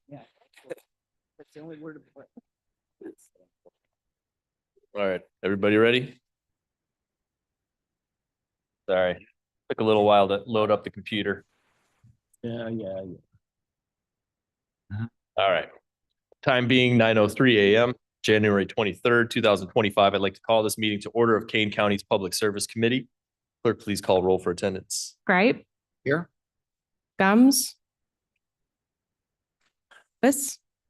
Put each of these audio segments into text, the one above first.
Yeah. That's the only word to put. All right, everybody ready? Sorry, took a little while to load up the computer. Yeah. All right. Time being 9:03 a.m., January 23rd, 2025. I'd like to call this meeting to order of Kane County's Public Service Committee. Clerk, please call roll for attendance. Gripe, Here. Gums,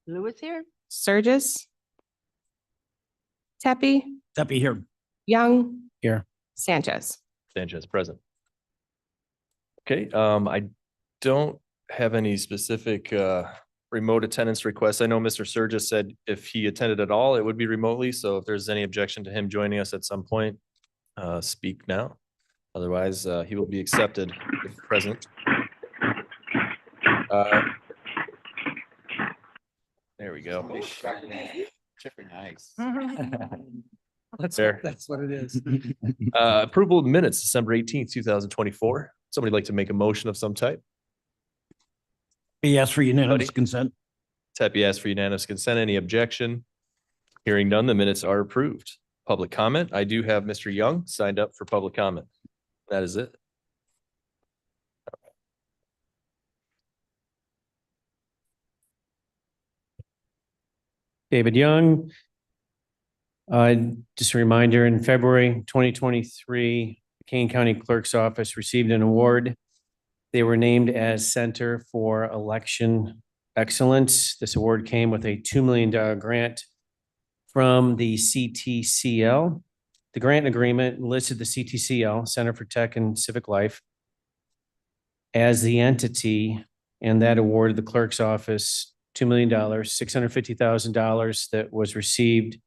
Lewis here. Sturgis, Tepe, Deputy here. Young. Here. Sanchez. Sanchez present. Okay, I don't have any specific remote attendance requests. I know Mr. Sturgis said if he attended at all, it would be remotely. So if there's any objection to him joining us at some point, speak now. Otherwise, he will be accepted if present. There we go. Nice. There. That's what it is. Approval of minutes, December 18th, 2024. Somebody like to make a motion of some type? Yes, for unanimous Buddy. consent. Tepe asked for unanimous consent. Any objection? Hearing none, the minutes are approved. Public comment. I do have Mr. Young signed up for public comment. That is it. David Young. Just a reminder, in February 2023, the Kane County Clerk's Office received an award. They were named as Center for Election Excellence. This award came with a $2 million grant from the CTCL. The grant agreement listed the CTCL, Center for Tech and Civic Life, as the entity, and that awarded the clerk's office $2 million, $650,000 that was received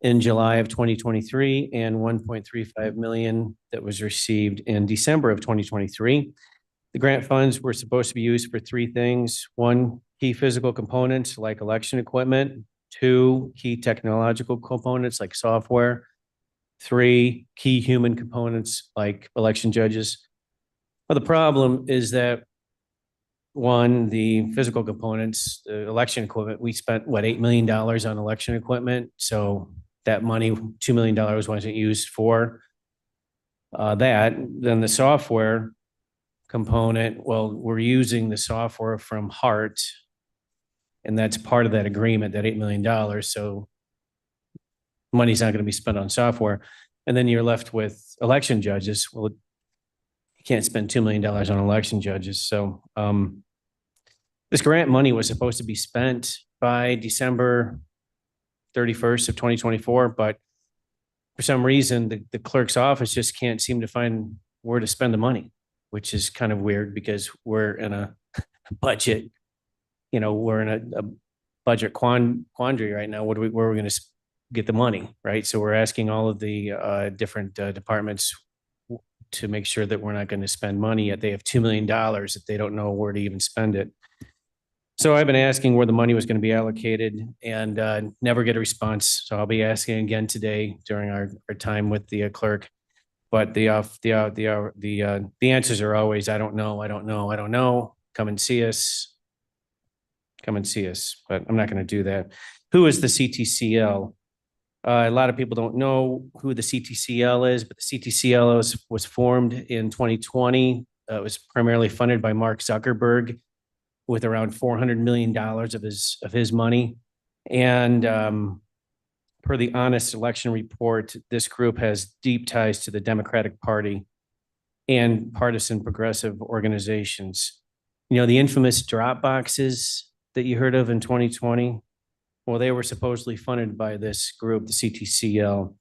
in July of 2023 and 1.35 million that was received in December of 2023. The grant funds were supposed to be used for three things. One, key physical components like election equipment. Two, key technological components like software. Three, key human components like election judges. Well, the problem is that one, the physical components, the election equipment, we spent what, $8 million on election equipment. So that money, $2 million wasn't used for that. Then the software component, well, we're using the software from Hart, and that's part of that agreement, that $8 million. So money's not going to be spent on software. And then you're left with election judges. Well, you can't spend $2 million on election judges. So this grant money was supposed to be spent by December 31st of 2024, but for some reason, the clerk's office just can't seem to find where to spend the money, which is kind of weird because we're in a budget, we're in a budget quandary right now. Where are we going to get the money, right? So we're asking all of the different departments to make sure that we're not going to spend money yet. They have $2 million that they don't know where to even spend it. So I've been asking where the money was going to be allocated and never get a response. So I'll be asking again today during our time with the clerk. But the answers are always, I don't know. Come and see us. But I'm not going to do that. Who is the CTCL? A lot of people don't know who the CTCL is, but the CTCL was formed in 2020. It was primarily funded by Mark Zuckerberg with around $400 million of his money. And per the Honest Election Report, this group has deep ties to the Democratic Party and partisan progressive organizations. The infamous drop boxes that you heard of in 2020, well, they were supposedly funded by this group, the CTCL.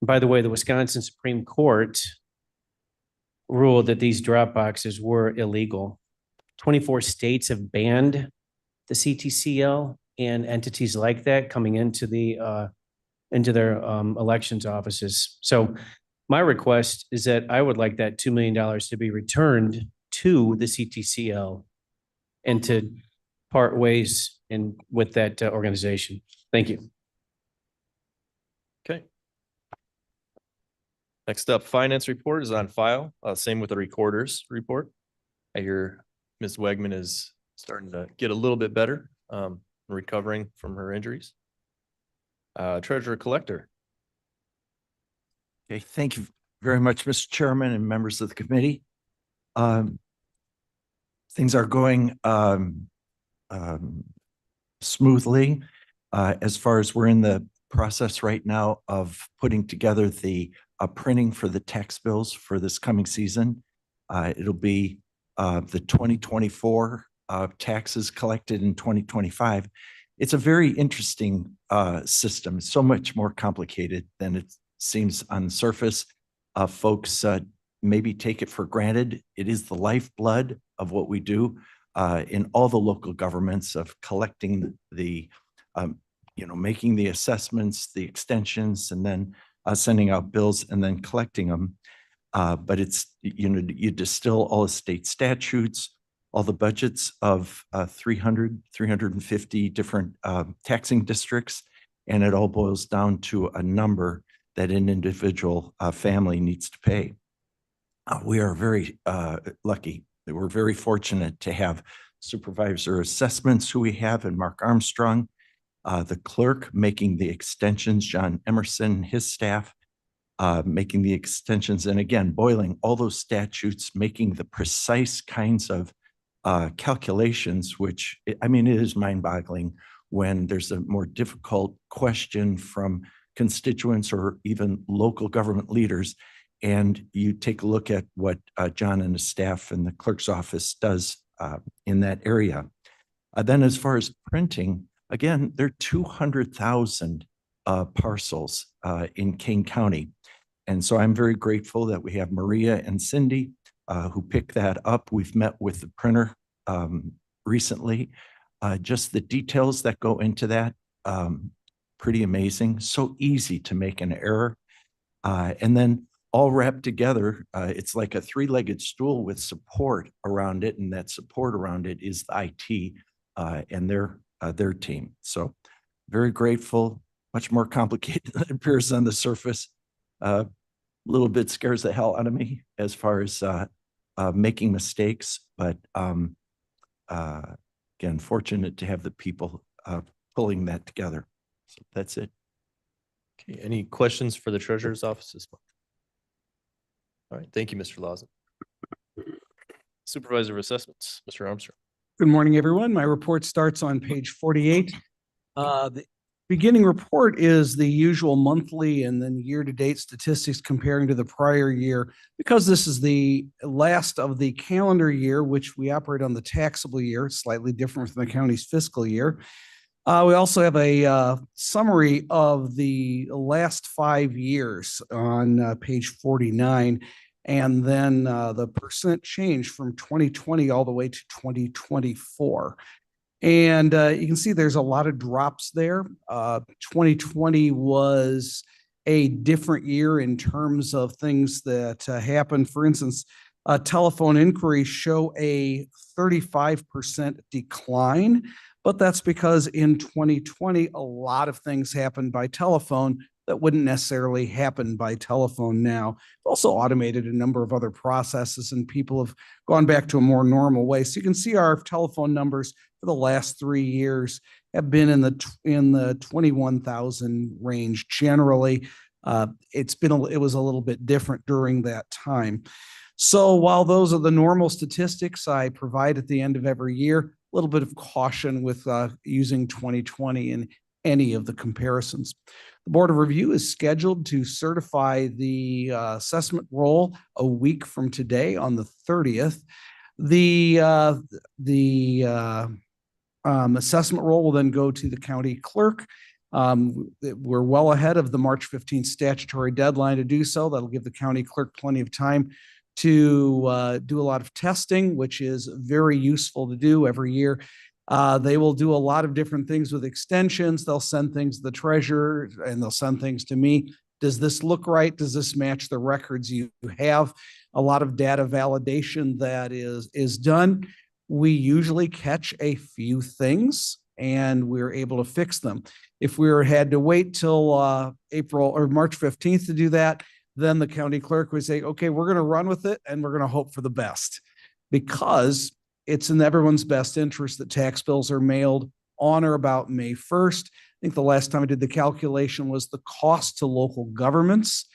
By the way, the Wisconsin Supreme Court ruled that these drop boxes were illegal. 24 states have banned the CTCL and entities like that coming into their elections offices. So my request is that I would like that $2 million to be returned to the CTCL and to part ways with that organization. Thank you. Okay. Next up, finance report is on file. Same with the recorder's report. I hear Ms. Wegman is starting to get a little bit better, recovering from her injuries. Treasurer Collector. Okay, thank you very much, Mr. Chairman and members of the committee. Things are going smoothly. As far as we're in the process right now of putting together the printing for the tax bills for this coming season. It'll be the 2024 taxes collected in 2025. It's a very interesting system. It's so much more complicated than it seems on the surface. Folks maybe take it for granted. It is the lifeblood of what we do in all the local governments of collecting the, making the assessments, the extensions, and then sending out bills and then collecting them. But it's, you distill all the state statutes, all the budgets of 350 different taxing districts, and it all boils down to a number that an individual family needs to pay. We are very lucky. We're very fortunate to have supervisor assessments who we have and Mark Armstrong, the clerk making the extensions, John Emerson, his staff, making the extensions, and again, boiling all those statutes, making the precise kinds of calculations, which, I mean, it is mind-boggling when there's a more difficult question from constituents or even local government leaders, and you take a look at what John and his staff and the clerk's office does in that area. Then as far as printing, again, there are 200,000 parcels in Kane County. And so I'm very grateful that we have Maria and Cindy who pick that up. We've met with the printer recently. Just the details that go into that, pretty amazing. So easy to make an error. And then all wrapped together, it's like a three-legged stool with support around it. And that support around it is the IT and their team. So very grateful, much more complicated than it appears on the surface. A little bit scares the hell out of me as far as making mistakes, but again, fortunate to have the people pulling that together. So that's it. Okay, any questions for the treasurer's office this month? All right, thank you, Mr. Lawson. Supervisor of Assessments, Mr. Armstrong. Good morning, everyone. My report starts on page 48. The beginning report is the usual monthly and then year-to-date statistics comparing to the prior year. Because this is the last of the calendar year, which we operate on the taxable year, slightly different from the county's fiscal year. We also have a summary of the last 5 years on page 49. And then the percent change from 2020 all the way to 2024. And you can see there's a lot of drops there. 2020 was a different year in terms of things that happened. For instance, telephone inquiries show a 35% decline, but that's because in 2020, a lot of things happened by telephone that wouldn't necessarily happen by telephone now. Also automated a number of other processes and people have gone back to a more normal way. So you can see our telephone numbers for the last 3 years have been in the 21,000 range. Generally, it was a little bit different during that time. So while those are the normal statistics I provide at the end of every year, a little bit of caution with using 2020 in any of the comparisons. The Board of Review is scheduled to certify the assessment roll a week from today on the 30th. The assessment roll will then go to the county clerk. We're well ahead of the March 15th statutory deadline to do so. That'll give the county clerk plenty of time to do a lot of testing, which is very useful to do every year. They will do a lot of different things with extensions. They'll send things to the treasurer and they'll send things to me. Does this look right? Does this match the records you have? A lot of data validation that is done. We usually catch a few things and we're able to fix them. If we had to wait till April or March 15th to do that, then the county clerk would say, okay, we're going to run with it and we're going to hope for the best. Because it's in everyone's best interest that tax bills are mailed on or about May 1st. I think the last time I did the calculation was the cost to local governments,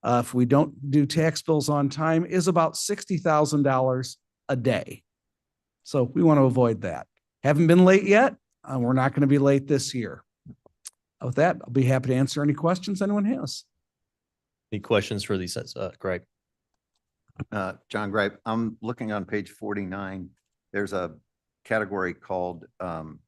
if we don't do tax bills on time, is about $60,000 a day. So we want to avoid that. Haven't been late yet. We're not going to be late this year. With that, I'll be happy to answer any questions anyone has. Any questions for these, Greg? John Gripe, I'm looking on page 49. There's a category called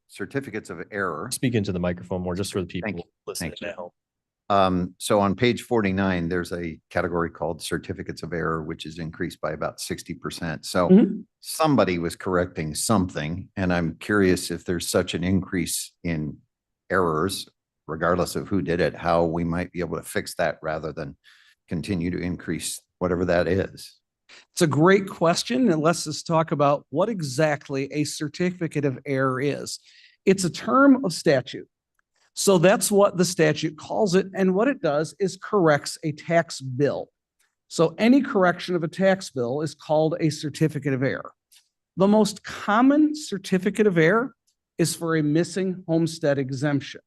certificates of error. Speak into the microphone more, just for the Thank people listening Thank you. at home. So on page 49, there's a category called certificates of error, which is increased by about 60%. So Mhm. somebody was correcting something, and I'm curious if there's such an increase in errors, regardless of who did it, how we might be able to fix that rather than continue to increase whatever that is. It's a great question, and let's just talk about what exactly a certificate of error is. It's a term of statute. So that's what the statute calls it, and what it does is corrects a tax bill. So any correction of a tax bill is called a certificate of error. The most common certificate of error is for a missing homestead exemption.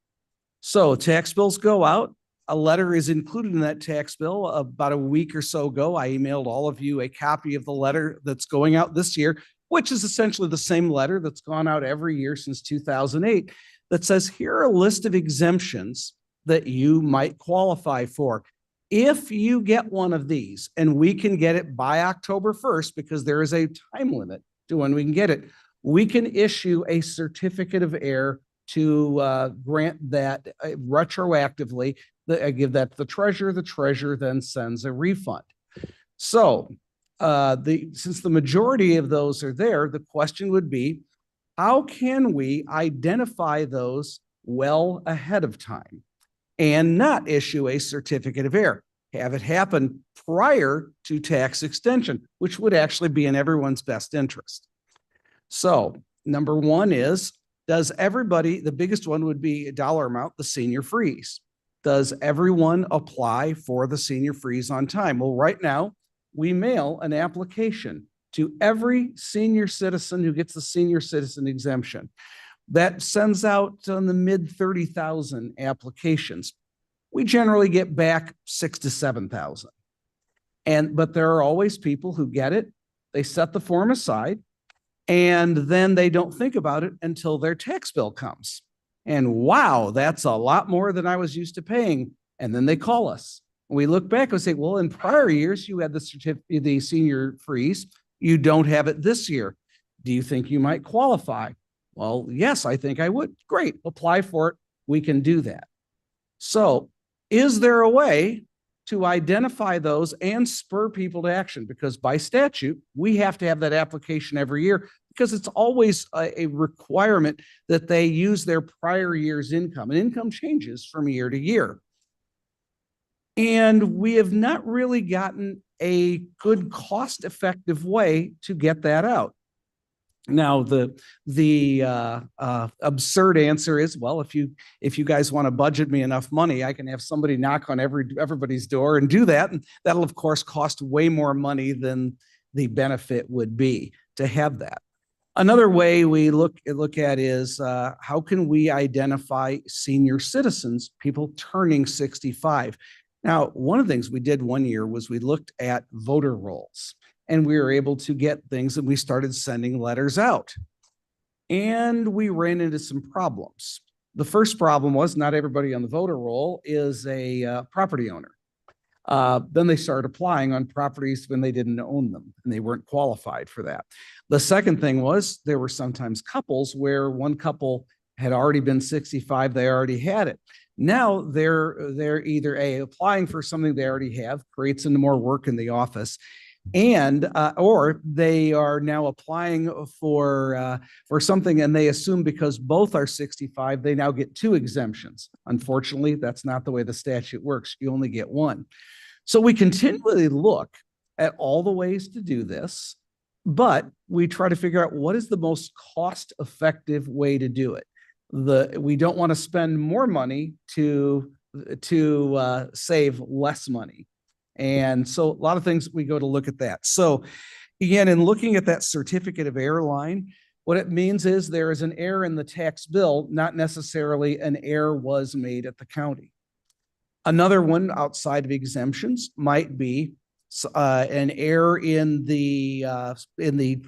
So tax bills go out. A letter is included in that tax bill. About a week or so ago, I emailed all of you a copy of the letter that's going out this year, which is essentially the same letter that's gone out every year since 2008, that says, here are a list of exemptions that you might qualify for. If you get one of these, and we can get it by October 1st, because there is a time limit to when we can get it, we can issue a certificate of error to grant that retroactively. I give that to the treasurer then sends a refund. So since the majority of those are there, the question would be, how can we identify those well ahead of time and not issue a certificate of error? Have it happen prior to tax extension, which would actually be in everyone's best interest. So number one is, does everybody, the biggest one would be a dollar amount, the senior freeze. Does everyone apply for the senior freeze on time? Well, right now, we mail an application to every senior citizen who gets the senior citizen exemption. That sends out in the mid 30,000 applications. We generally get back 6,000 to 7,000. But there are always people who get it. They set the form aside, and then they don't think about it until their tax bill comes. And wow, that's a lot more than I was used to paying. And then they call us. We look back and say, well, in prior years, you had the senior freeze. You don't have it this year. Do you think you might qualify? Well, yes, I think I would. Great, apply for it. We can do that. So is there a way to identify those and spur people to action? Because by statute, we have to have that application every year, because it's always a requirement that they use their prior year's income, and income changes from year to year. And we have not really gotten a good cost-effective way to get that out. Now, the absurd answer is, well, if you guys want to budget me enough money, I can have somebody knock on everybody's door and do that. And that'll, of course, cost way more money than the benefit would be to have that. Another way we look at is how can we identify senior citizens, people turning 65? Now, one of the things we did one year was we looked at voter rolls, and we were able to get things, and we started sending letters out. And we ran into some problems. The first problem was not everybody on the voter roll is a property owner. Then they started applying on properties when they didn't own them, and they weren't qualified for that. The second thing was there were sometimes couples where one couple had already been 65, they already had it. Now they're either applying for something they already have, creates into more work in the office, and or they are now applying for something, and they assume because both are 65, they now get two exemptions. Unfortunately, that's not the way the statute works. You only get one. So we continually look at all the ways to do this, but we try to figure out what is the most cost-effective way to do it. We don't want to spend more money to save less money. And so a lot of things we go to look at that. So Again, in looking at that certificate of error line, what it means is there is an error in the tax bill, not necessarily an error was made at the county. Another one outside of exemptions might be an error in the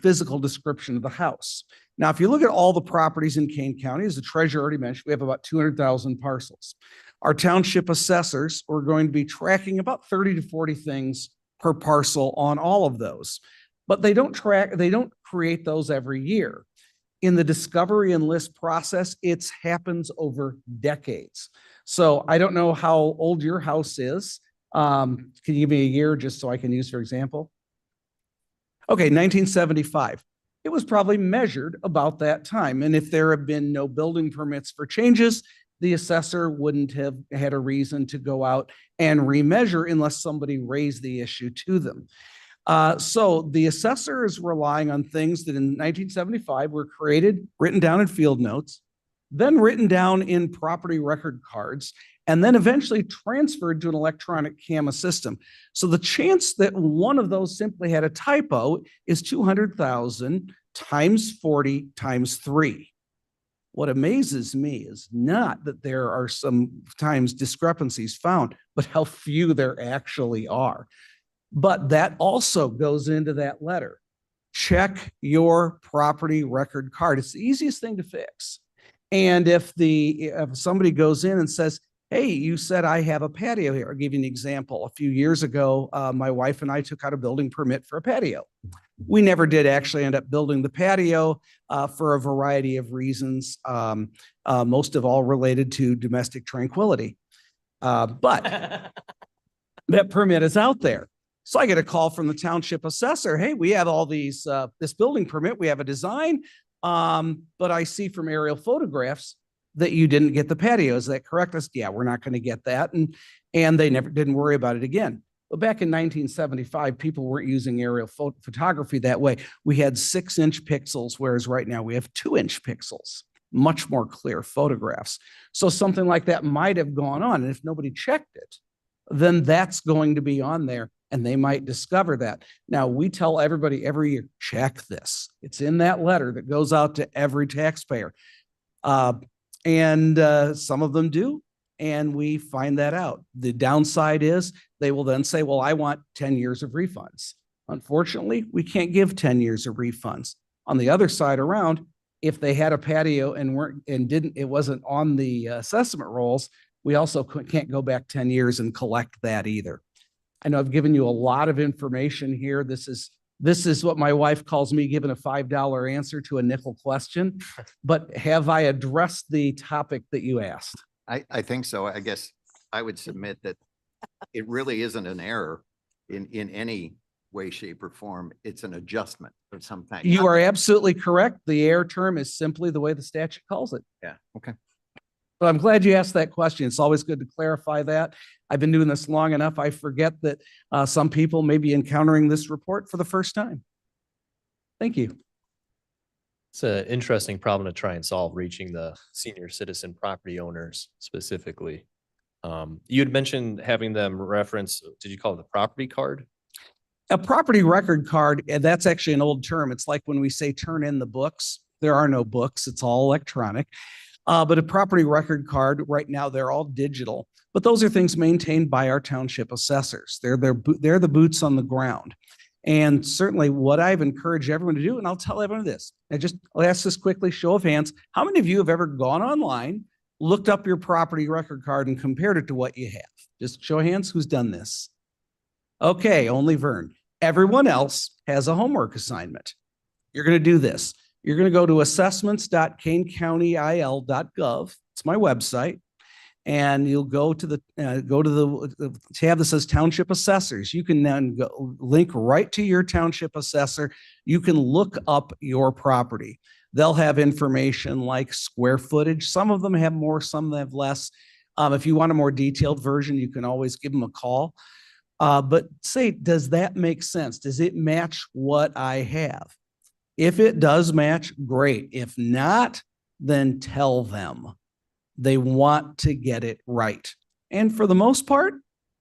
physical description of the house. Now, if you look at all the properties in Kane County, as the treasurer already mentioned, we have about 200,000 parcels. Our township assessors are going to be tracking about 30 to 40 things per parcel on all of those. But they don't create those every year. In the discovery and list process, it happens over decades. So I don't know how old your house is. Can you give me a year just so I can use for example? Okay, 1975. It was probably measured about that time. And if there have been no building permits for changes, the assessor wouldn't have had a reason to go out and remeasure unless somebody raised the issue to them. So the assessor is relying on things that in 1975 were created, written down in field notes, then written down in property record cards, and then eventually transferred to an electronic CAMA system. So the chance that one of those simply had a typo is 200,000 times 40 times 3. What amazes me is not that there are sometimes discrepancies found, but how few there actually are. But that also goes into that letter. Check your property record card. It's the easiest thing to fix. And if somebody goes in and says, hey, you said I have a patio here. I'll give you an example. A few years ago, my wife and I took out a building permit for a patio. We never did actually end up building the patio for a variety of reasons, most of all related to domestic tranquility. But that permit is out there. So I get a call from the township assessor. Hey, we have all these, this building permit, we have a design, but I see from aerial photographs that you didn't get the patio. Is that correct? I said, yeah, we're not going to get that. And they never didn't worry about it again. But back in 1975, people weren't using aerial photography that way. We had 6-inch pixels, whereas right now we have 2-inch pixels, much more clear photographs. So something like that might have gone on. And if nobody checked it, then that's going to be on there and they might discover that. Now, we tell everybody every year, check this. It's in that letter that goes out to every taxpayer. And some of them do, and we find that out. The downside is they will then say, well, I want 10 years of refunds. Unfortunately, we can't give 10 years of refunds. On the other side around, if they had a patio and it wasn't on the assessment rolls, we also can't go back 10 years and collect that either. I know I've given you a lot of information here. This is what my wife calls me giving a $5 answer to a nickel question, but have I addressed the topic that you asked? I think so. I guess I would submit that it really isn't an error in any way, shape, or form. It's an adjustment of some kind. You are absolutely correct. The error term is simply the way the statute calls it. Yeah, okay. But I'm glad you asked that question. It's always good to clarify that. I've been doing this long enough. I forget that some people may be encountering this report for the first time. Thank you. It's an interesting problem to try and solve, reaching the senior citizen property owners specifically. You had mentioned having them reference, did you call it the property card? A property record card, and that's actually an old term. It's like when we say turn in the books. There are no books. It's all electronic. But a property record card, right now, they're all digital. But those are things maintained by our township assessors. They're the boots on the ground. And certainly what I've encouraged everyone to do, and I'll tell everyone this, I'll ask this quickly, show of hands. How many of you have ever gone online, looked up your property record card and compared it to what you have? Just show of hands, who's done this? Okay, only Vern. Everyone else has a homework assignment. You're going to do this. You're going to go to assessments.kanecountyil.gov. It's my website. And you'll go to the tab that says Township Assessors. You can then link right to your township assessor. You can look up your property. They'll have information like square footage. Some of them have more, some have less. If you want a more detailed version, you can always give them a call. But say, does that make sense? Does it match what I have? If it does match, great. If not, then tell them. They want to get it right. And for the most part,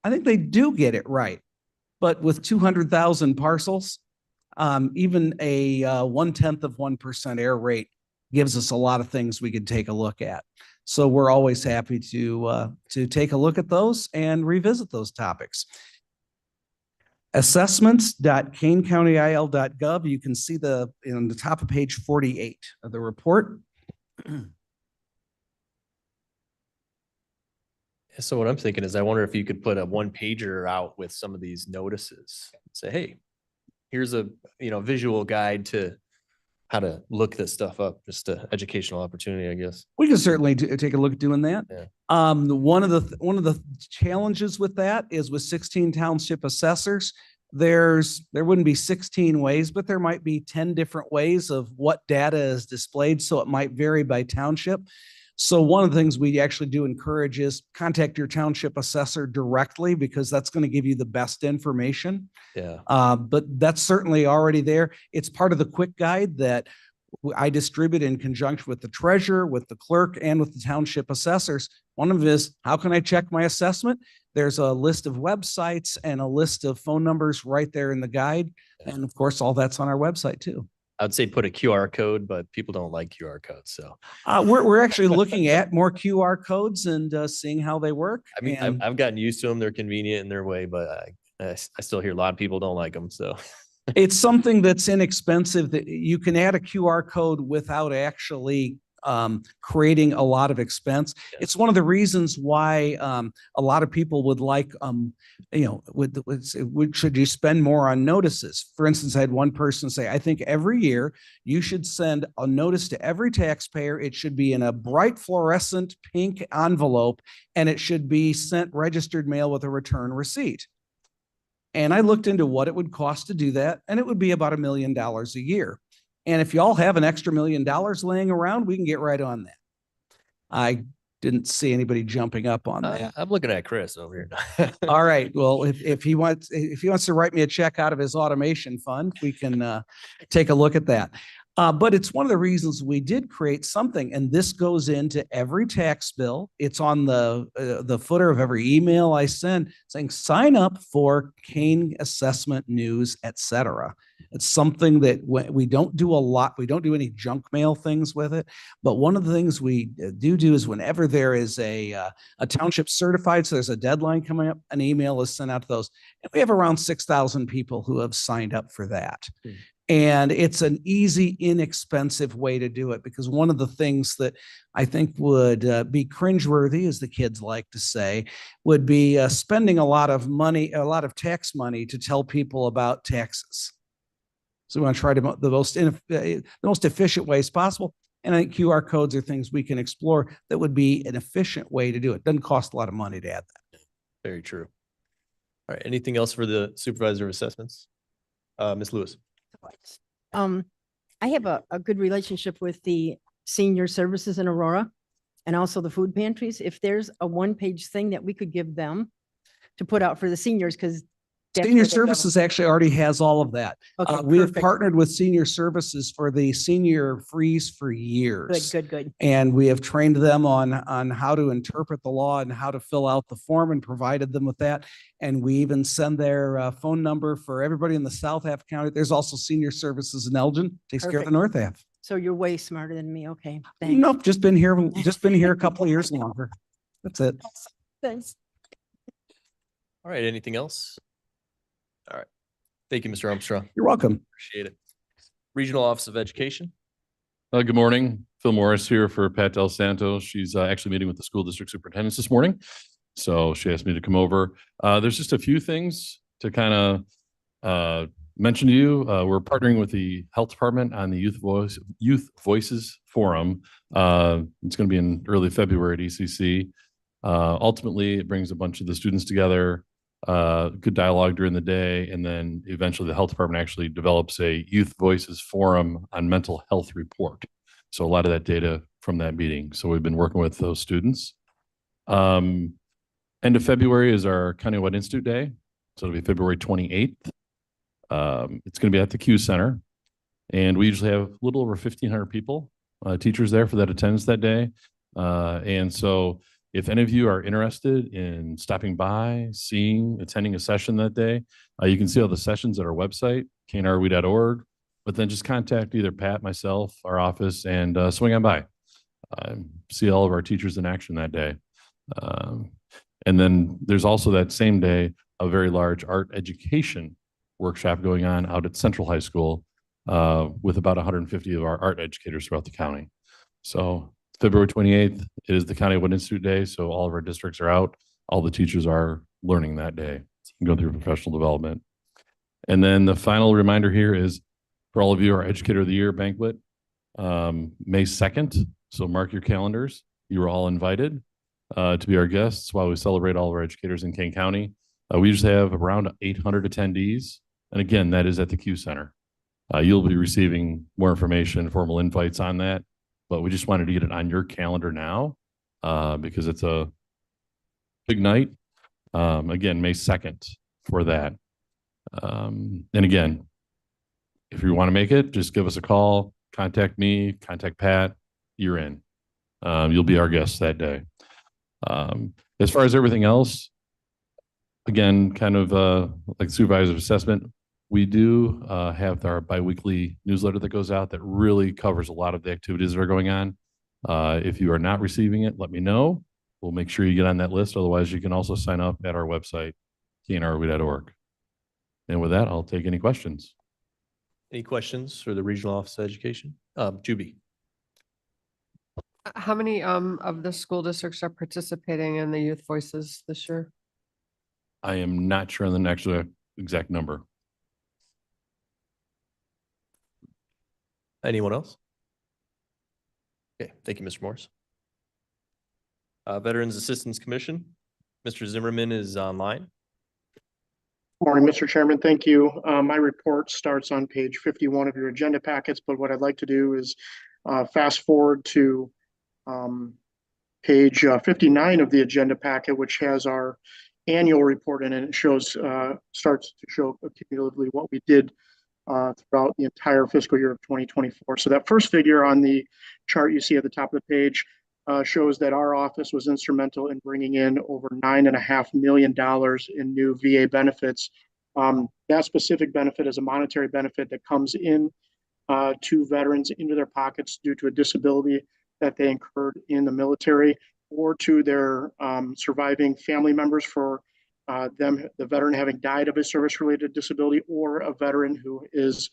I think they do get it right. But with 200,000 parcels, Even a 0.1% error rate gives us a lot of things we could take a look at. So we're always happy to take a look at those and revisit those topics. Assessments.kanecountyil.gov. You can see in the top of page 48 of the report. So what I'm thinking is I wonder if you could put a one pager out with some of these notices. Say, hey, here's a, visual guide to how to look this stuff up. Just an educational opportunity, I guess. We can certainly take a look at doing that. Yeah. One of the challenges with that is with 16 township assessors, there wouldn't be 16 ways, but there might be 10 different ways of what data is displayed. So it might vary by township. So one of the things we actually do encourage is contact your township assessor directly, because that's going to give you the best information. Yeah. But that's certainly already there. It's part of the quick guide that I distribute in conjunction with the treasurer, with the clerk, and with the township assessors. One of them is, how can I check my assessment? There's a list of websites and a list of phone numbers right there in the guide. And of course, all that's on our website too. I'd say put a QR code, but people don't like QR codes. So We're actually looking at more QR codes and seeing how they work. I mean, And I've gotten used to them. They're convenient in their way, but I still hear a lot of people don't like them. So it's something that's inexpensive that you can add a QR code without actually creating a lot of expense. Yeah. It's one of the reasons why a lot of people would like, should you spend more on notices? For instance, I had one person say, I think every year you should send a notice to every taxpayer. It should be in a bright fluorescent pink envelope, and it should be sent registered mail with a return receipt. And I looked into what it would cost to do that, and it would be about $1 million a year. And if y'all have an extra $1 million laying around, we can get right on that. I didn't see anybody jumping up on that. I'm looking at Chris over here. All right. Well, if he wants to write me a check out of his automation fund, we can take a look at that. But it's one of the reasons we did create something, and this goes into every tax bill. It's on the footer of every email I send, saying sign up for Kane Assessment News, etc. It's something that we don't do a lot. We don't do any junk mail things with it. But one of the things we do is whenever there is a township certified, so there's a deadline coming up, an email is sent out to those. And we have around 6,000 people who have signed up for that. And it's an easy, inexpensive way to do it, because one of the things that I think would be cringeworthy, as the kids like to say, would be spending a lot of money, a lot of tax money to tell people about taxes. So we want to try to the most efficient ways possible. And I think QR codes are things we can explore that would be an efficient way to do it. Doesn't cost a lot of money to add that. Very true. All right. Anything else for the supervisor of assessments? Ms. Lewis. I have a good relationship with the senior services in Aurora and also the food pantries. If there's a one-page thing that we could give them to put out for the seniors, because Senior Services actually already has all of that. Okay, We have perfect. partnered with Senior Services for the senior freeze for years. Good. And we have trained them on how to interpret the law and how to fill out the form, and provided them with that. And we even send their phone number for everybody in the South Half County. There's also Senior Services in Elgin, takes care of the Perfect. North Half. So you're way smarter than me. Okay, thanks. Nope, just been here a couple of years longer. That's it. Thanks. All right. Anything else? All right. Thank you, Mr. Armstrong. You're welcome. Appreciate it. Regional Office of Education. Good morning. Phil Morris here for Pat Del Santo. She's actually meeting with the school district superintendents this morning. So she asked me to come over. There's just a few things to kind of mention to you. We're partnering with the health department on the Youth Voices Forum. It's going to be in early February at ECC. Ultimately, it brings a bunch of the students together, good dialogue during the day, and then eventually the health department actually develops a Youth Voices Forum on mental health report. So a lot of that data from that meeting. So we've been working with those students. End of February is our Countywide Institute Day. So it'll be February 28th. It's going to be at the Q Center. And we usually have a little over 1,500 people, teachers there for that attendance that day. And so if any of you are interested in stopping by, attending a session that day, you can see all the sessions at our website. knrwe.org, but then just contact either Pat, myself, our office, and swing on by. See all of our teachers in action that day. And then there's also that same day, a very large art education workshop going on out at Central High School with about 150 of our art educators throughout the county. So February 28th is the County-Wood Institute Day. So all of our districts are out. All the teachers are learning that day, go through professional development. And then the final reminder here is for all of you, our Educator of the Year banquet, May 2nd. So mark your calendars. You are all invited to be our guests while we celebrate all of our educators in Kane County. We usually have around 800 attendees. And again, that is at the Q Center. You'll be receiving more information, formal invites on that, but we just wanted to get it on your calendar now because it's a big night. Again, May 2nd for that. And again, if you want to make it, just give us a call, contact me, contact Pat, you're in. You'll be our guest that day. As far as everything else, again, kind of like supervisor assessment, we do have our biweekly newsletter that goes out that really covers a lot of the activities that are going on. If you are not receiving it, let me know. We'll make sure you get on that list. Otherwise, you can also sign up at our website, knrwe.org. And with that, I'll take any questions. Any questions for the Regional Office of Education? Juby. How many of the school districts are participating in the Youth Voices this year? I am not sure on the actual exact number. Anyone else? Okay, thank you, Mr. Morris. Veterans Assistance Commission, Mr. Zimmerman is online. Morning, Mr. Chairman. Thank you. My report starts on page 51 of your agenda packets, but what I'd like to do is fast forward to page 59 of the agenda packet, which has our annual report in it. It shows, starts to show cumulatively what we did throughout the entire fiscal year of 2024. So that first figure on the chart you see at the top of the page shows that our office was instrumental in bringing in over $9.5 million in new VA benefits. That specific benefit is a monetary benefit that comes in to veterans into their pockets due to a disability that they incurred in the military or to their surviving family members for the veteran having died of a service-related disability, or a veteran who is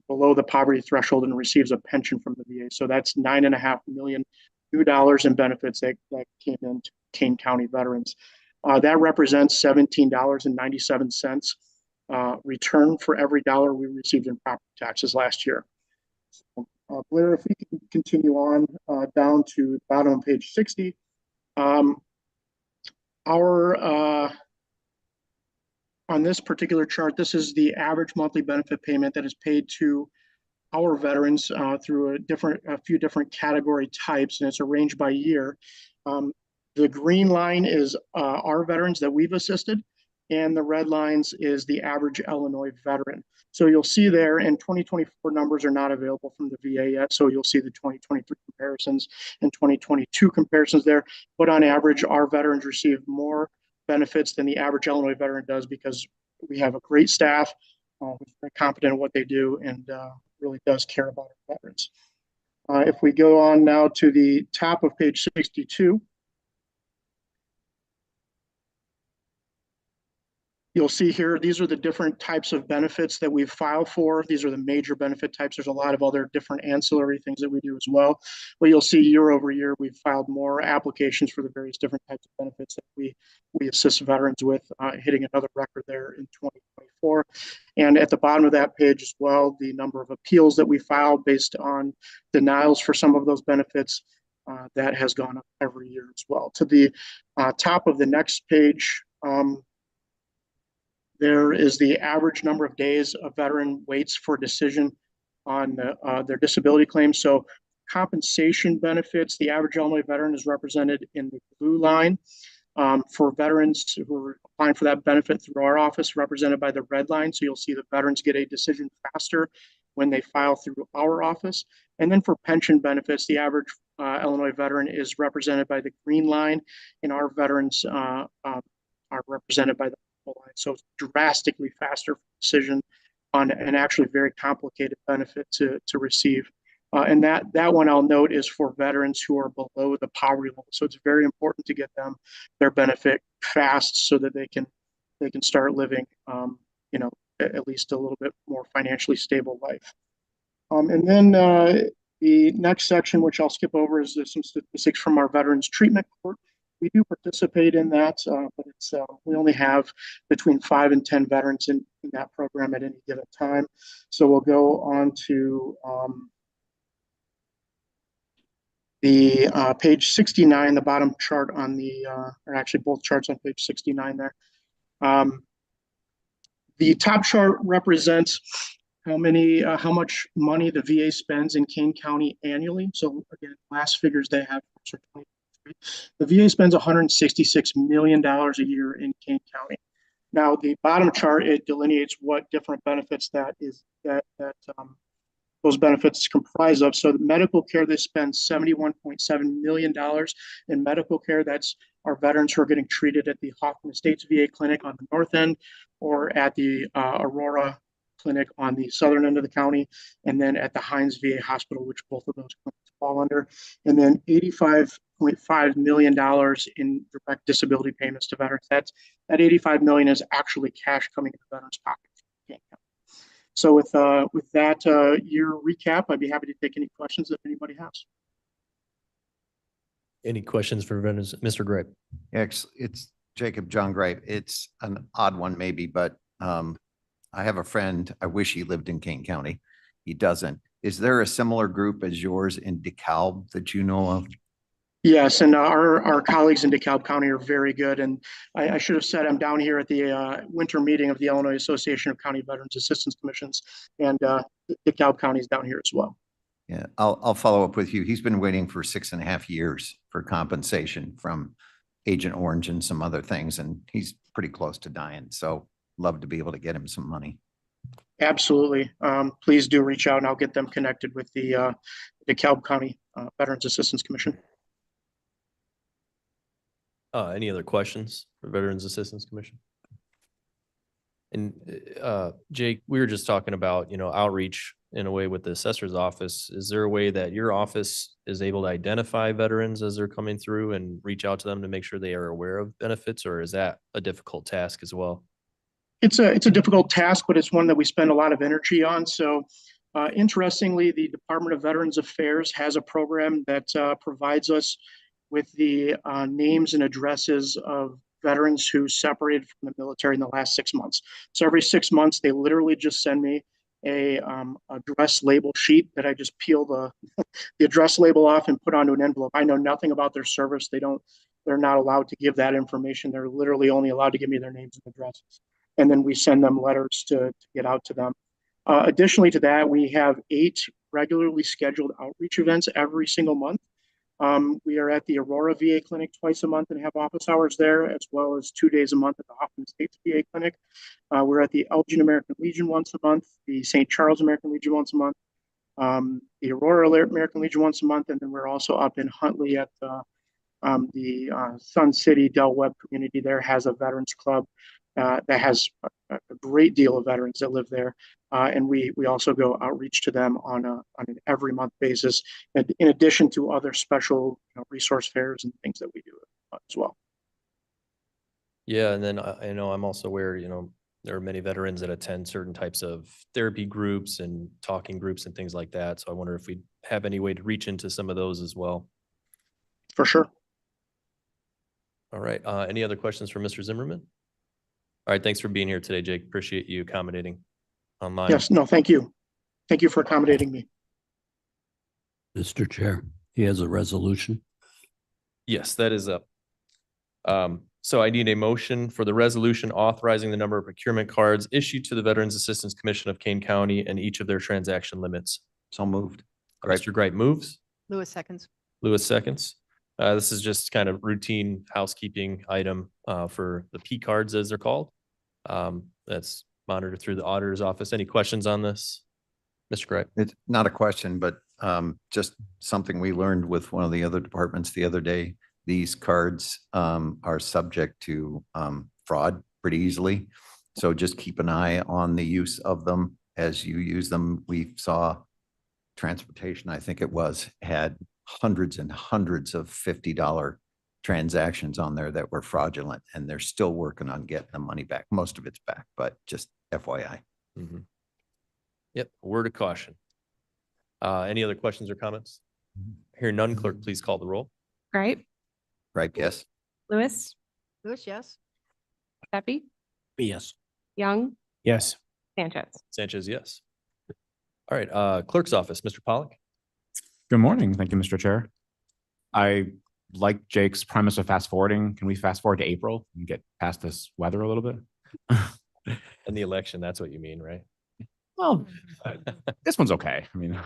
below the poverty threshold and receives a pension from the VA. So that's $9.5 million new dollars in benefits that came into Kane County veterans. That represents $17.97 return for every dollar we received in property taxes last year. So, Blair, if we can continue on down to the bottom of page 60, on this particular chart, this is the average monthly benefit payment that is paid to our veterans through a few different category types, and it's arranged by year. The green line is our veterans that we've assisted, and the red lines is the average Illinois veteran. So you'll see there, and 2024 numbers are not available from the VA yet, so you'll see the 2023 comparisons and 2022 comparisons there. But on average, our veterans receive more benefits than the average Illinois veteran does because we have a great staff who's very competent in what they do and really does care about our veterans. If we go on now to the top of page 62, you'll see here, these are the different types of benefits that we've filed for. These are the major benefit types. There's a lot of other different ancillary things that we do as well. But you'll see year over year, we've filed more applications for the various different types of benefits that we assist veterans with, hitting another record there in 2024. And at the bottom of that page as well, the number of appeals that we filed based on denials for some of those benefits, that has gone up every year as well. To the top of the next page, there is the average number of days a veteran waits for a decision on their disability claim. So compensation benefits, the average Illinois veteran is represented in the blue line. For veterans who are applying for that benefit through our office, represented by the red line. So you'll see the veterans get a decision faster when they file through our office. And then for pension benefits, the average Illinois veteran is represented by the green line, and our veterans are represented by the line. So it's drastically faster decision an actually very complicated benefit to receive. And that one I'll note is for veterans who are below the poverty level. So it's very important to get them their benefit fast so that they can start living, at least a little bit more financially stable life. And then the next section, which I'll skip over, is some statistics from our Veterans Treatment Court. We do participate in that, but we only have between 5 and 10 veterans in that program at any given time. So we'll go on to the page 69, the bottom chart on the, or actually both charts on page 69 there. The top chart represents how much money the VA spends in Kane County annually. So again, last figures they have for 2023. The VA spends $166 million a year in Kane County. Now, the bottom chart, it delineates what different benefits those benefits comprise of. So the medical care, they spend $71.7 million in medical care. That's our veterans who are getting treated at the Hoffman Estates VA clinic on the north end, or at the Aurora clinic on the southern end of the county, and then at the Hines VA hospital, which both of those clinics fall under. And then $85.5 million in direct disability payments to veterans. That $85 million is actually cash coming into veterans' pockets. So with that year recap, I'd be happy to take any questions if anybody has. Any questions for veterans? Mr. Grape? It's Jacob John Grape. It's an odd one maybe, but I have a friend, I wish he lived in Kane County. He doesn't. Is there a similar group as yours in DeKalb that you know of? Yes, and our colleagues in DeKalb County are very good. And I should have said I'm down here at the winter meeting of the Illinois Association of County Veterans Assistance Commissions, and DeKalb County is down here as well. Yeah, I'll follow up with you. He's been waiting for 6.5 years for compensation from Agent Orange and some other things, and he's pretty close to dying. So love to be able to get him some money. Absolutely. Please do reach out and I'll get them connected with the DeKalb County Veterans Assistance Commission. Any other questions for Veterans Assistance Commission? And Jake, we were just talking about, outreach in a way with the assessor's office. Is there a way that your office is able to identify veterans as they're coming through and reach out to them to make sure they are aware of benefits, or is that a difficult task as well? It's a difficult task, but it's one that we spend a lot of energy on. So interestingly, the Department of Veterans Affairs has a program that provides us with the names and addresses of veterans who separated from the military in the last 6 months. So every 6 months, they literally just send me a address label sheet that I just peel the address label off and put onto an envelope. I know nothing about their service. They're not allowed to give that information. They're literally only allowed to give me their names and addresses. And then we send them letters to get out to them. Additionally to that, we have 8 regularly scheduled outreach events every single month. We are at the Aurora VA clinic twice a month and have office hours there, as well as 2 days a month at the Hoffman Estates VA clinic. We're at the Elgin American Legion once a month, the St. Charles American Legion once a month, the Aurora American Legion once a month, and then we're also up in Huntley at the Sun City Del Webb community. There has a veterans club that has a great deal of veterans that live there. And we also go outreach to them on an every month basis, and in addition to other special resource fairs and things that we do as well. Yeah, and then I know I'm also aware, there are many veterans that attend certain types of therapy groups and talking groups and things like that. So I wonder if we have any way to reach into some of those as well. For sure. All right. Any other questions for Mr. Zimmerman? All right. Thanks for being here today, Jake. Appreciate you accommodating online. Yes. No, thank you. Thank you for accommodating me. Mr. Chair, he has a resolution. Yes, that is up. So I need a motion for the resolution authorizing the number of procurement cards issued to the Veterans Assistance Commission of Kane County and each of their transaction limits. So moved. Mr. Gripe moves. Lewis seconds. Lewis seconds. This is just kind of routine housekeeping item for the P cards, as they're called. That's monitored through the auditor's office. Any questions on this, Mr. Gripe? It's not a question, but just something we learned with one of the other departments the other day. These cards are subject to fraud pretty easily. So just keep an eye on the use of them. as you use them, we saw transportation, I think it was, had hundreds and hundreds of $50 transactions on there that were fraudulent, and they're still working on getting the money back. Most of it's back, but just FYI. Mhm. Yep, word of caution. Any other questions or comments? Hear none, clerk, please call the roll. Gripe, Right, yes? Lewis, Lewis, yes. Steffi, Yes. Young, Yes. Sanchez. Sanchez, yes. All right, clerk's office, Mr. Pollock. Good morning. Thank you, Mr. Chair. I like Jake's premise of fast forwarding. Can we fast forward to April and get past this weather a little bit? And the election, that's what you mean, right? Well, this one's okay. I mean,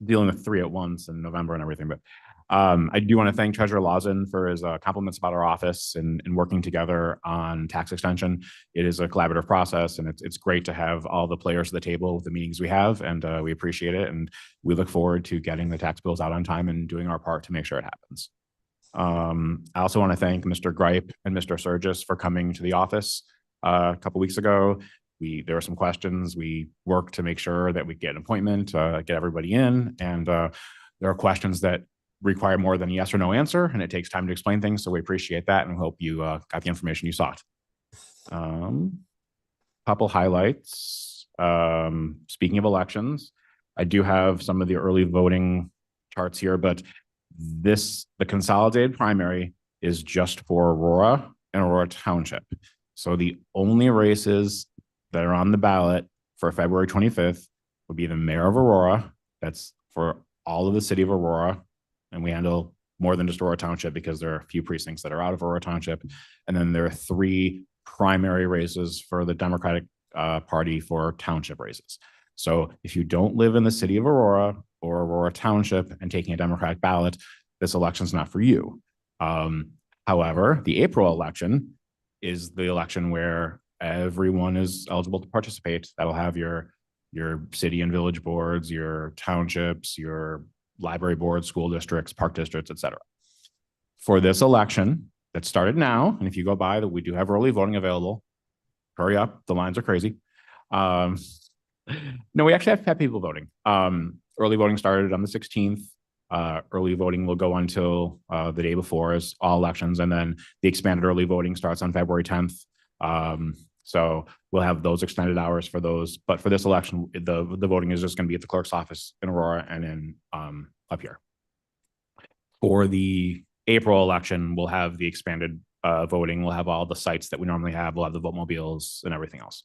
dealing with three at once in November and everything, but I do want to thank Treasurer Lawson for his compliments about our office and working together on tax extension. It is a collaborative process, and it's great to have all the players at the table with the meetings we have, and we appreciate it. And we look forward to getting the tax bills out on time and doing our part to make sure it happens. I also want to thank Mr. Gripe and Mr. Surgis for coming to the office a couple weeks ago. There were some questions. We worked to make sure that we get an appointment, get everybody in, and there are questions that require more than a yes or no answer, and it takes time to explain things. So we appreciate that, and we hope you got the information you sought. Couple highlights. Speaking of elections, I do have some of the early voting charts here, but the consolidated primary is just for Aurora and Aurora Township. So the only races that are on the ballot for February 25th would be the mayor of Aurora. That's for all of the city of Aurora. And we handle more than just Aurora Township because there are a few precincts that are out of Aurora Township. And then there are 3 primary races for the Democratic Party for township races. So if you don't live in the city of Aurora or Aurora Township and taking a Democratic ballot, this election's not for you. However, the April election is the election where everyone is eligible to participate. That'll have your city and village boards, your townships, your library boards, school districts, park districts, et cetera. For this election that started now, and if you go by, that we do have early voting available. Hurry up, the lines are crazy. No, we actually have people voting. Early voting started on the 16th. Early voting will go until the day before, as all elections, and then the expanded early voting starts on February 10th. So we'll have those extended hours for those. But for this election, the voting is just going to be at the clerk's office in Aurora and in up here. For the April election, we'll have the expanded voting. We'll have all the sites that we normally have. We'll have the vote mobiles and everything else.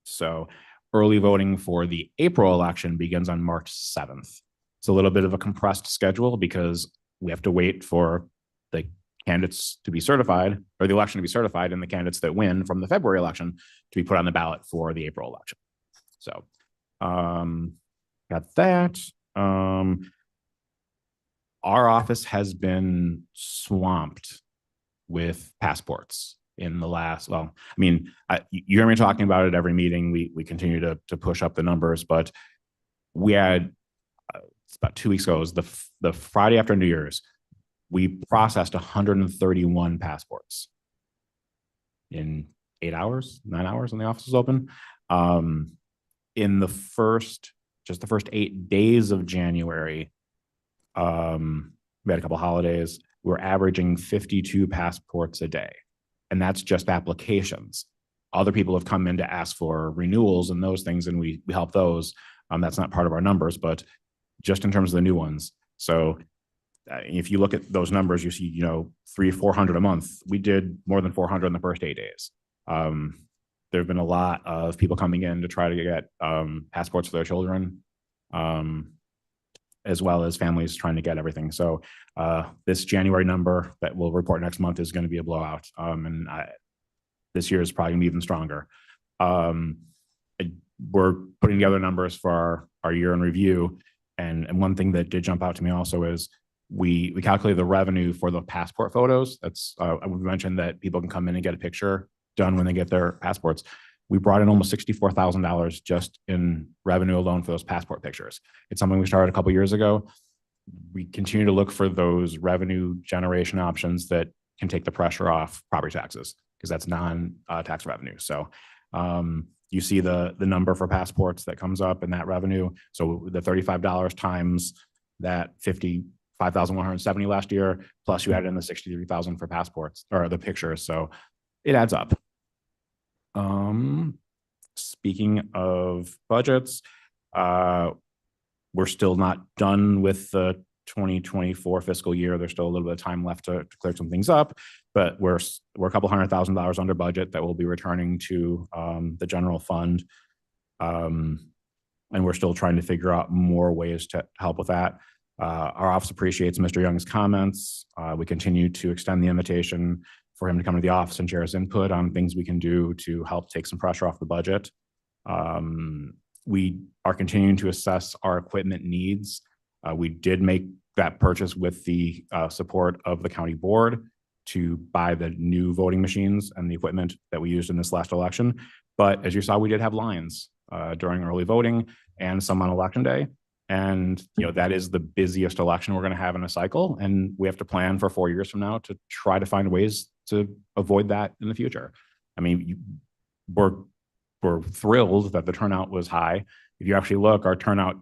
So early voting for the April election begins on March 7th. It's a little bit of a compressed schedule because we have to wait for the candidates to be certified, or the election to be certified, and the candidates that win from the February election to be put on the ballot for the April election. So got that. Our office has been swamped with passports in the last, well, I mean, you hear me talking about it every meeting. We continue to push up the numbers, but we had, it's about 2 weeks ago, it was the Friday after New Year's, we processed 131 passports in 8 hours, 9 hours when the office was open. In the first 8 days of January, we had a couple holidays. We're averaging 52 passports a day, and that's just applications. Other people have come in to ask for renewals and those things, and we help those. That's not part of our numbers, but just in terms of the new ones. So if you look at those numbers, you see, 300-400 a month. We did more than 400 in the first 8 days. There have been a lot of people coming in to try to get passports for their children, as well as families trying to get everything. So this January number that we'll report next month is going to be a blowout. And this year is probably going to be even stronger. We're putting together numbers for our year in review. And one thing that did jump out to me also is we calculated the revenue for the passport photos. That's we mentioned that people can come in and get a picture done when they get their passports. We brought in almost $64,000 just in revenue alone for those passport pictures. It's something we started a couple years ago. We continue to look for those revenue generation options that can take the pressure off property taxes, because that's non-tax revenue. So you see the number for passports that comes up in that revenue. So the $35 times that 55,170 last year, plus you added in the 63,000 for passports or the pictures. So it adds up. Speaking of budgets, we're still not done with the 2024 fiscal year. There's still a little bit of time left to clear some things up, but we're a couple $100,000 under budget that will be returning to the general fund. And we're still trying to figure out more ways to help with that. Our office appreciates Mr. Young's comments. We continue to extend the invitation for him to come to the office and share his input on things we can do to help take some pressure off the budget. We are continuing to assess our equipment needs. We did make that purchase with the support of the county board to buy the new voting machines and the equipment that we used in this last election. But as you saw, we did have lines during early voting and some on election day. And, you know, that is the busiest election we're going to have in a cycle. And we have to plan for 4 years from now to try to find ways to avoid that in the future. I mean, we're thrilled that the turnout was high. If you actually look, our turnout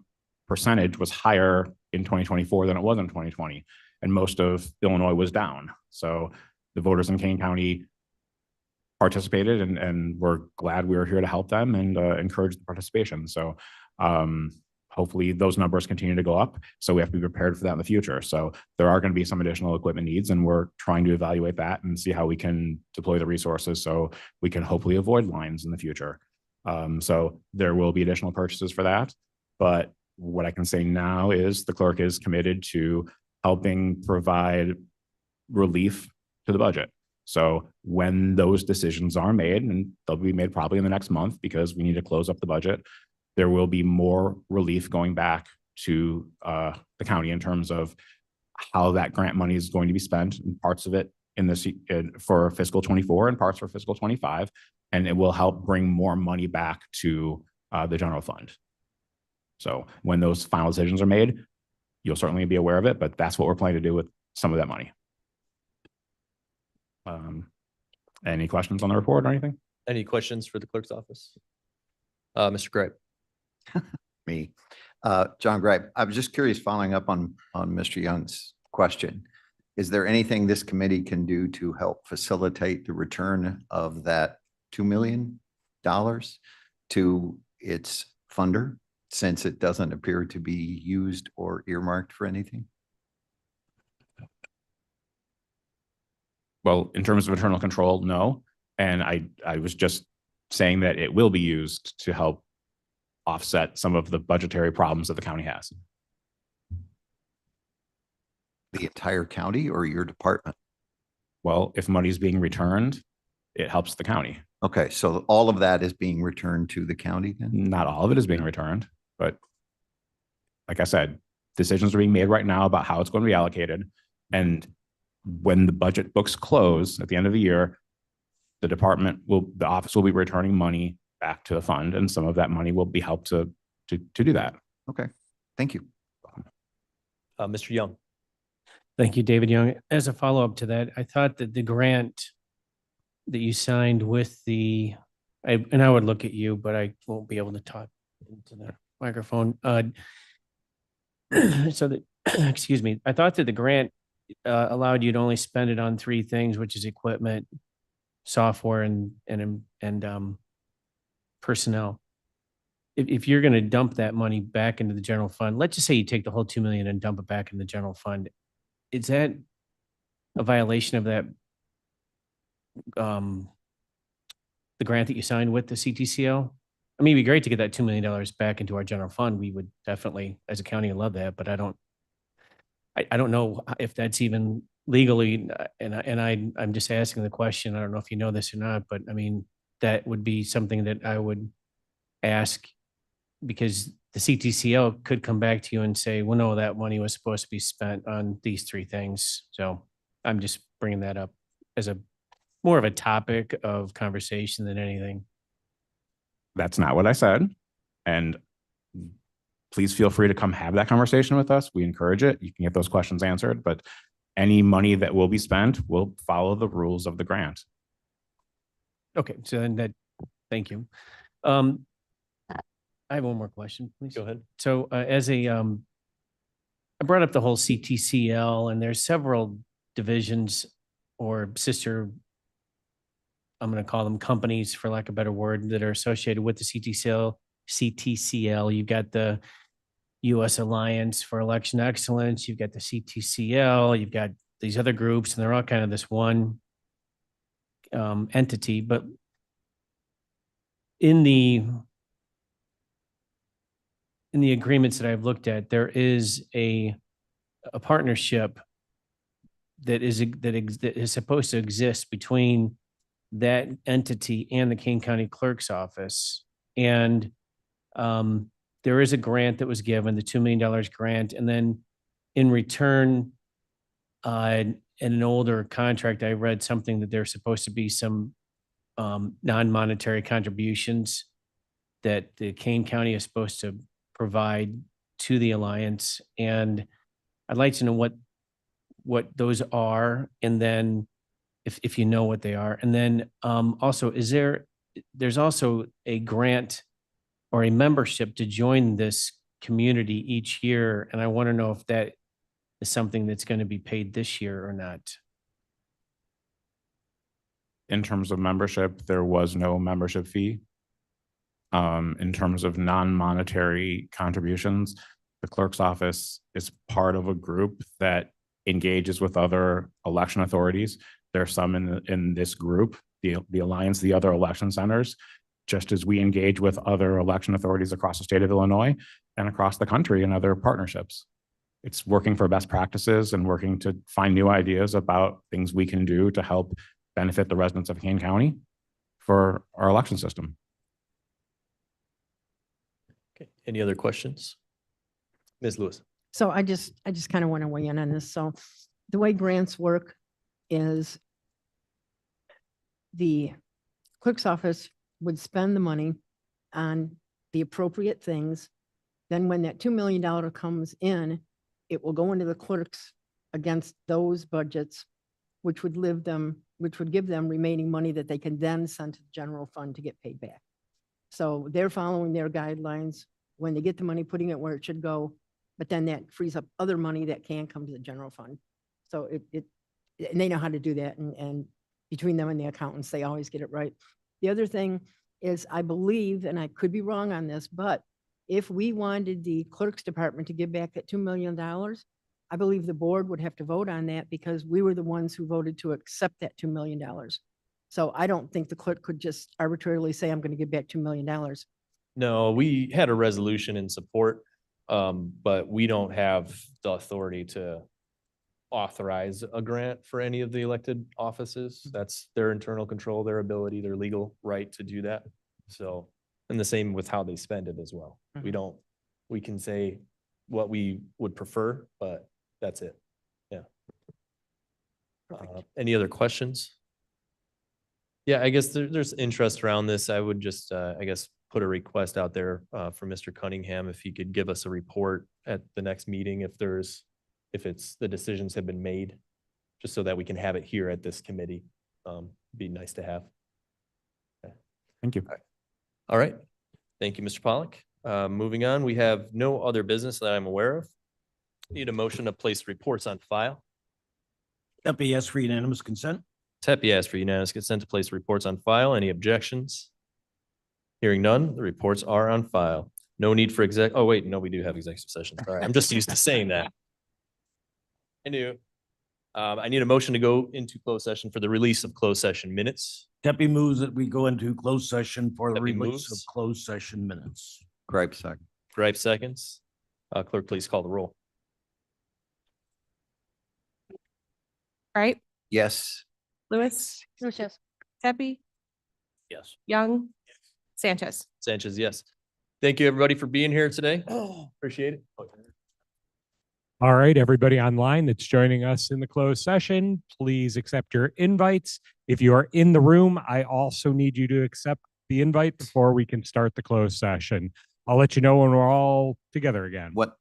percentage was higher in 2024 than it was in 2020. And most of Illinois was down. So the voters in Kane County participated and we're glad we were here to help them and encourage the participation. So hopefully those numbers continue to go up. So we have to be prepared for that in the future. So there are going to be some additional equipment needs and we're trying to evaluate that and see how we can deploy the resources so we can hopefully avoid lines in the future. So there will be additional purchases for that. But what I can say now is the clerk is committed to helping provide relief to the budget. So when those decisions are made, and they'll be made probably in the next month because we need to close up the budget, there will be more relief going back to the county in terms of how that grant money is going to be spent, and parts of it for fiscal 24 and parts for fiscal 25. And it will help bring more money back to the general fund. So when those final decisions are made, you'll certainly be aware of it, but that's what we're planning to do with some of that money. Any questions on the report or anything? Any questions for the clerk's office? Mr. Gripe. Me. John Gripe, I was just curious, following up on Mr. Young's question. Is there anything this committee can do to help facilitate the return of that $2 million to its funder, since it doesn't appear to be used or earmarked for anything? Well, in terms of internal control, no. And I was just saying that it will be used to help offset some of the budgetary problems that the county has. The entire county or your department? Well, if money is being returned, it helps the county. Okay, so all of that is being returned to the county then? Not all of it is being returned, but like I said, decisions are being made right now about how it's going to be allocated. And when the budget books close at the end of the year, the office will be returning money back to the fund, and some of that money will be helped to do that. Okay, thank you. Mr. Young. Thank you, David Young. As a follow-up to that, I thought that the grant that you signed with and I would look at you, but I won't be able to talk into the microphone. So that, excuse me, I thought that the grant allowed you to only spend it on 3 things, which is equipment, software, and personnel. If you're going to dump that money back into the general fund, let's just say you take the whole 2 million and dump it back in the general fund. Is that a violation of that, the grant that you signed with the CTCO? I mean, it'd be great to get that $2 million back into our general fund. We would definitely, as a county, love that, but I don't know if that's even legally, I'm just asking the question. I don't know if you know this or not, but I mean, that would be something that I would ask, because the CTCO could come back to you and say, well, no, that money was supposed to be spent on these 3 things. So I'm just bringing that up as more of a topic of conversation than anything. That's not what I said. And please feel free to come have that conversation with us. We encourage it. You can get those questions answered, but any money that will be spent will follow the rules of the grant. Okay, so then thank you. I have one more question, please. Go ahead. So I brought up the whole CTCL and there's several divisions or sister, I'm going to call them companies for lack of a better word, that are associated with the CTCL. You've got the U.S. Alliance for Election Excellence. You've got the CTCL. You've got these other groups, and they're all kind of this one entity. But in the agreements that I've looked at, there is a partnership that is supposed to exist between that entity and the Kane County Clerk's Office. And there is a grant that was given, the $2 million grant. And then in return, in an older contract, I read something that there's supposed to be some non-monetary contributions that the Kane County is supposed to provide to the Alliance. And I'd like to know what those are, and then if you know what they are. And then also, there's also a grant or a membership to join this community each year. And I want to know if that is something that's going to be paid this year or not. In terms of membership, there was no membership fee. In terms of non-monetary contributions, the clerk's office is part of a group that engages with other election authorities. There are some in this group, the Alliance, the other election centers, just as we engage with other election authorities across the state of Illinois and across the country and other partnerships. It's working for best practices and working to find new ideas about things we can do to help benefit the residents of Kane County for our election system. Okay. Any other questions? Ms. Lewis? So I just kind of want to weigh in on this. So the way grants work is the clerk's office would spend the money on the appropriate things. Then when that $2 million comes in, it will go into the clerks against those budgets, which would give them remaining money that they can then send to the general fund to get paid back. So they're following their guidelines when they get the money, putting it where it should go, but then that frees up other money that can come to the general fund. So and they know how to do that, and between them and the accountants, they always get it right. The other thing is, I believe, and I could be wrong on this, but if we wanted the clerk's department to give back that $2 million, I believe the board would have to vote on that because we were the ones who voted to accept that $2 million. So I don't think the clerk could just arbitrarily say, I'm going to give back $2 million. No, we had a resolution in support, but we don't have the authority to authorize a grant for any of the elected offices. That's their internal control, their ability, their legal right to do that. So, and the same with how they spend it as well. We can say what we would prefer, but that's it. Yeah. Any other questions? Yeah, I guess there's interest around this. I would just, I guess, put a request out there for Mr. Cunningham, if he could give us a report at the next meeting, if the decisions have been made, just so that we can have it here at this committee. Be nice to have. Okay. Thank you. All right. Thank you, Mr. Pollack. Moving on, we have no other business that I'm aware of. Need a motion to place reports on file. Pepe, yes for unanimous consent. Tepe asked for unanimous consent to place reports on file. Any objections? Hearing none, the reports are on file. No need for oh wait, no, we do have executive session. All right, I'm just used to saying that. I knew. I need a motion to go into closed session for the release of closed session minutes. Pepe moves that we go into closed session for the Pepe release of moves. closed session minutes. Gripe second. Gripe seconds. Clerk, please call the roll. Right? Yes. Lewis, Yes. Pepe, Yes. Young, Sanchez. Sanchez, yes. Thank you, everybody, for being here today. Appreciate it. All right, everybody online that's joining us in the closed session, please accept your invites. If you are in the room, I also need you to accept the invite before we can start the closed session. I'll let you know when we're all together again. What?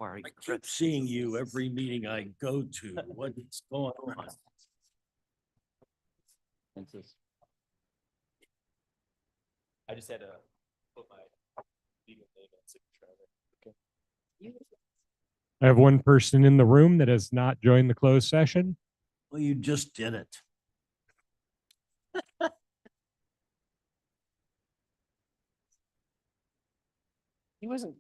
I keep seeing you every meeting I go to. What's going on? I just had to put my legal name and signature on it. Okay. I have one person in the room that has not joined the closed session. Well, you just did it. He wasn't.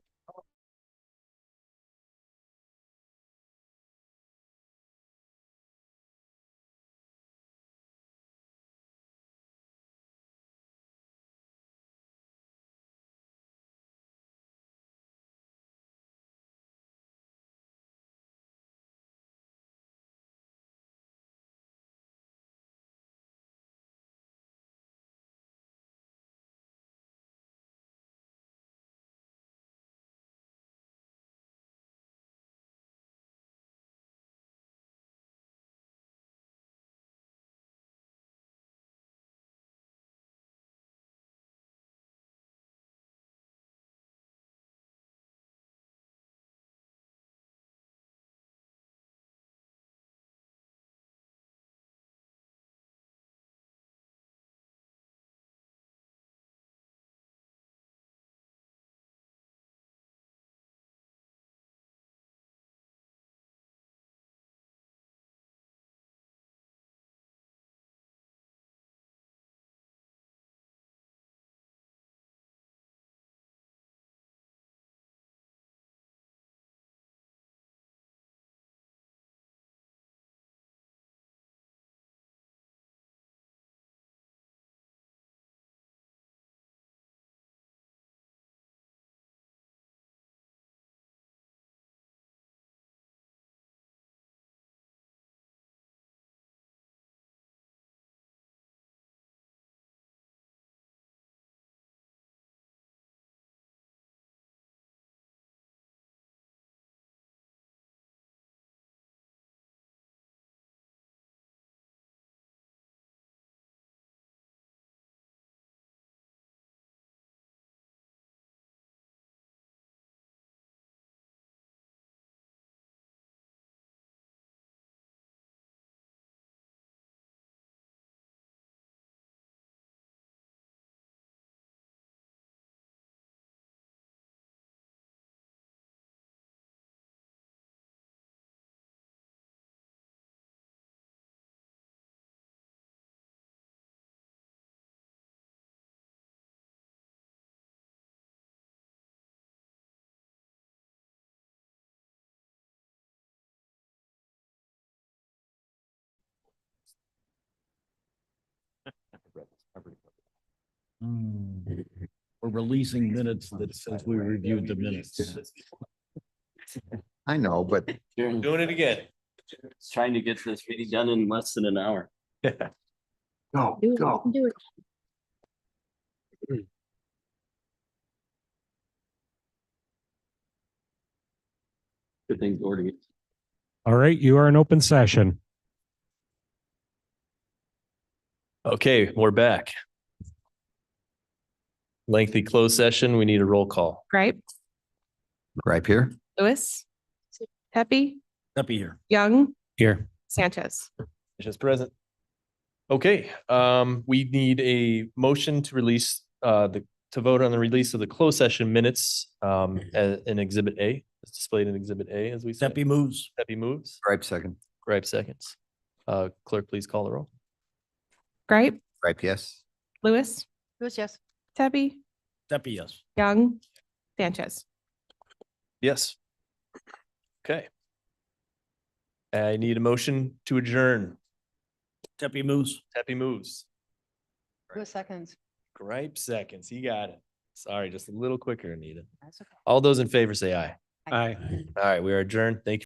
We're releasing minutes that says we reviewed the minutes. I know, but Doing it again. Trying to get this meeting done in less than an hour. go, go. Do it. Good thing Gordy. All right, you are in open session. Okay, we're back. Lengthy closed session. We need a roll call. Gripe, Right here. Lewis, Pepe, Happy here. Young, Here. Sanchez. Just present. Okay, we need a motion to release, to vote on the release of the closed session minutes, in Exhibit A. It's displayed in Exhibit A, as we said. Steppy moves. Pepe moves. Gripe second. Gripe seconds. Clerk, please call the roll. Gripe, Gripe, yes. Lewis, Lewis, yes. Pepe, Steppy, yes. Young, Sanchez. Yes. Okay. I need a motion to adjourn. Steppy moves. Pepe moves. Lewis seconds. Gripe seconds. He got it. Sorry, just a little quicker, Anita. That's okay. All those in favor say aye. Aye. All right, we are adjourned. Thank you.